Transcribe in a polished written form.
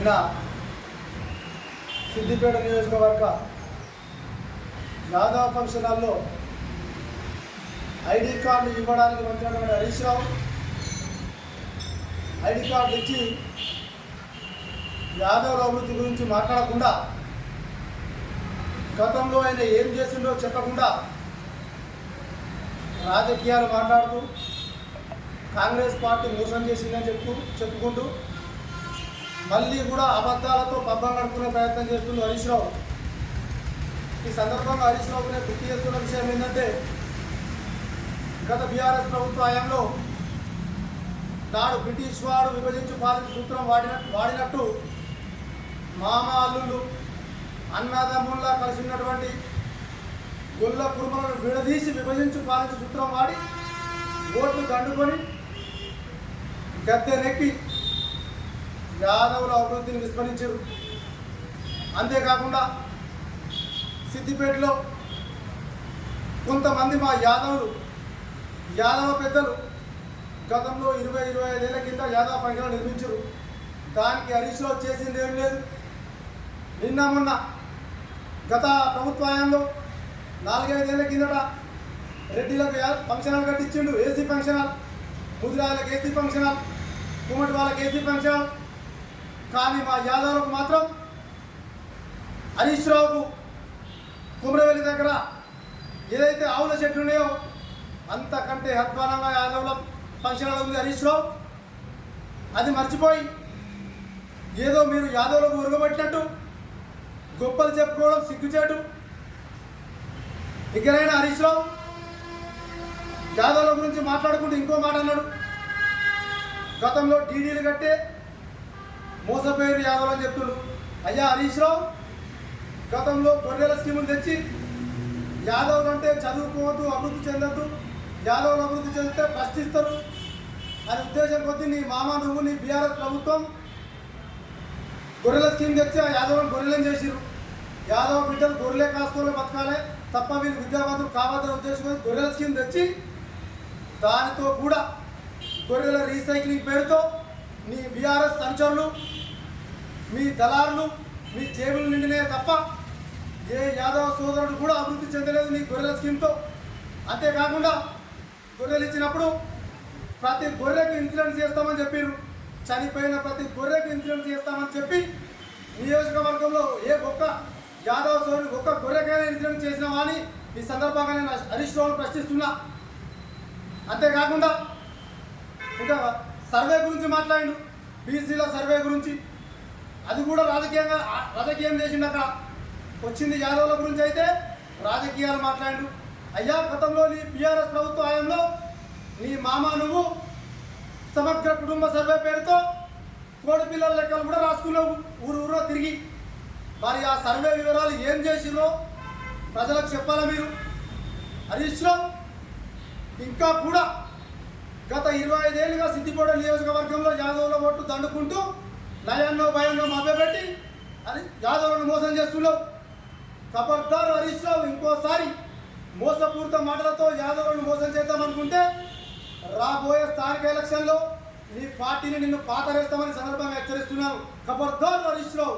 నిన్న సిద్దిపేట నియోజకవర్గ యాదవ్ ఫంక్షన్ హాల్లో ఐడి కార్డు ఇవ్వడానికి వచ్చినటువంటి హరీష్ రావు ఐడి కార్డు ఇచ్చి యాదవ్ అభివృద్ధి గురించి మాట్లాడకుండా, గతంలో ఆయన ఏం చేసిండో చెప్పకుండా రాజకీయాలు మాట్లాడుతూ కాంగ్రెస్ పార్టీ మోసం చేసిందని చెప్పుకుంటూ మళ్ళీ కూడా అబద్ధాలతో పబ్బం గడుపుకునే ప్రయత్నం చేస్తుంది హరీష్ రావు. ఈ సందర్భంగా హరీష్ రావునే గుర్తు చేస్తున్న విషయం ఏంటంటే, గత బీఆర్ఎస్ ప్రభుత్వ హయాంలో నాడు బ్రిటిష్ వాడు విభజించు పాలించు సూత్రం వాడినట్టు మామ అల్లుళ్ళు అన్నదమ్ముల్లా కలిసి ఉన్నటువంటి గొల్ల కుటుంబాలను విడదీసి విభజించు పాలించు సూత్రం వాడి ఓట్లు దండుకొని గద్దెనెక్కి యాదవుల అభివృద్ధిని విస్మరించారు. అంతేకాకుండా సిద్దిపేటలో కొంతమంది మా యాదవ పెద్దలు గతంలో 20-25 ఏళ్ల కింద యాదవ పండుగ నిర్మించారు. దానికి హరీష్ రావు చేసింది ఏం లేదు. నిన్న మొన్న గత ప్రభుత్వ హయాంలో 4-5 ఏళ్ల కిందట రెడ్డిలకు ఫంక్షన్ హాల్ కట్టించిండు, ఏసీ ఫంక్షన్ హాల్, ముదిరాయలకు ఏసీ ఫంక్షన్ హాల్, కుమ్మటి వాళ్ళకి ఏసీ ఫంక్షన్ హాల్. కానీ మా యాదవులకు మాత్రం హరీష్ రావుకు కుమ్రవెల్లి దగ్గర ఏదైతే ఆవుల చెట్లు ఉన్నాయో అంతకంటే అధ్వానంగా యాదవుల ఫంక్షన్ హాల్ ఉంది హరీష్ రావు. అది మర్చిపోయి ఏదో మీరు యాదవులకు ఉరగబట్టినట్టు గొప్పలు చెప్పుకోవడం సిగ్గుచేటు. ఇకనైనా హరీష్ రావు యాదవుల గురించి మాట్లాడుకుంటూ ఇంకో మాట అన్నాడు. గతంలో డీడీలు కట్టే మోసపోయారు యాదవులు అని చెప్తుడు. అయ్యా హరీష్ రావు, గతంలో గొర్రెల స్కీములు తెచ్చి యాదవులు అంటే చదువుకోవద్దు, అభివృద్ధి చెందద్దు, యాదవులు అభివృద్ధి చెందితే ప్రశ్నిస్తారు అనే ఉద్దేశం కొద్దీ నీ మామ నువ్వు నీ బీఆర్ఎస్ ప్రభుత్వం గొర్రెల స్కీమ్ తెచ్చి ఆ యాదవులను గొర్రెలను చేసిరు. యాదవ బిడ్డలు గొర్రెలే కాసుకోలే బతకాలే తప్ప వీళ్ళు విద్యావంతులు కావాలనే ఉద్దేశం గొర్రెల స్కీమ్ తెచ్చి దానితో కూడా గొర్రెల రీసైక్లింగ్ పేరుతో నీ బీఆర్ఎస్ సంచరులు, మీ దళారులు మీ జేబులు నిండినాయే తప్ప ఏ యాదవ సోదరుడు కూడా అభివృద్ధి చెందలేదు నీ గొర్రెల స్కీమ్తో. అంతేకాకుండా గొర్రెలు ఇచ్చినప్పుడు ప్రతి గొర్రెకు ఇన్సూరెన్స్ చేస్తామని చెప్పారు. చనిపోయిన ప్రతి గొర్రెకు ఇన్సూరెన్స్ చేస్తామని చెప్పి నియోజకవర్గంలో ఏ ఒక్క యాదవ సోదరుడు ఒక్క గొర్రెకైనా ఇన్సూరెన్స్ చేసినావా అని ఈ సందర్భంగా నేను హరీష్ రావును ప్రశ్నిస్తున్నా. అంతేకాకుండా ఇంకా సర్వే గురించి మాట్లాడిండు, బీసీల సర్వే గురించి. అది కూడా రాజకీయం చేసిండు. అక్కడ వచ్చింది యాదవుల గురించి అయితే రాజకీయాలు మాట్లాడిండు. అయ్యా, గతంలో నీ బీఆర్ఎస్ ప్రభుత్వ హయాంలో నీ మామ నువ్వు సమగ్ర కుటుంబ సర్వే పేరుతో కోడి పిల్లల లెక్కలు కూడా రాసుకున్నావు ఊరూరో తిరిగి. మరి ఆ సర్వే వివరాలు ఏం చేసిరో ప్రజలకు చెప్పాలా మీరు? హరీష్ రావు ఇంకా కూడా గత 25 ఏళ్ళుగా సిద్దిపేట నియోజకవర్గంలో యాదవుల ఓట్లు దండుకుంటూ నయాన్నో భయాన్నో మభ్యపెట్టి అని యాదవులను మోసం చేస్తున్నావు. ఖబర్దార్ హరీష్ రావు, ఇంకోసారి మోసపూరిత మాటలతో యాదవులను మోసం చేద్దామనుకుంటే రాబోయే స్థానిక ఎలక్షన్లో నీ పార్టీని నిన్ను పాతరేస్తామని సందర్భంగా హెచ్చరిస్తున్నాను. ఖబర్దార్ హరీష్ రావు.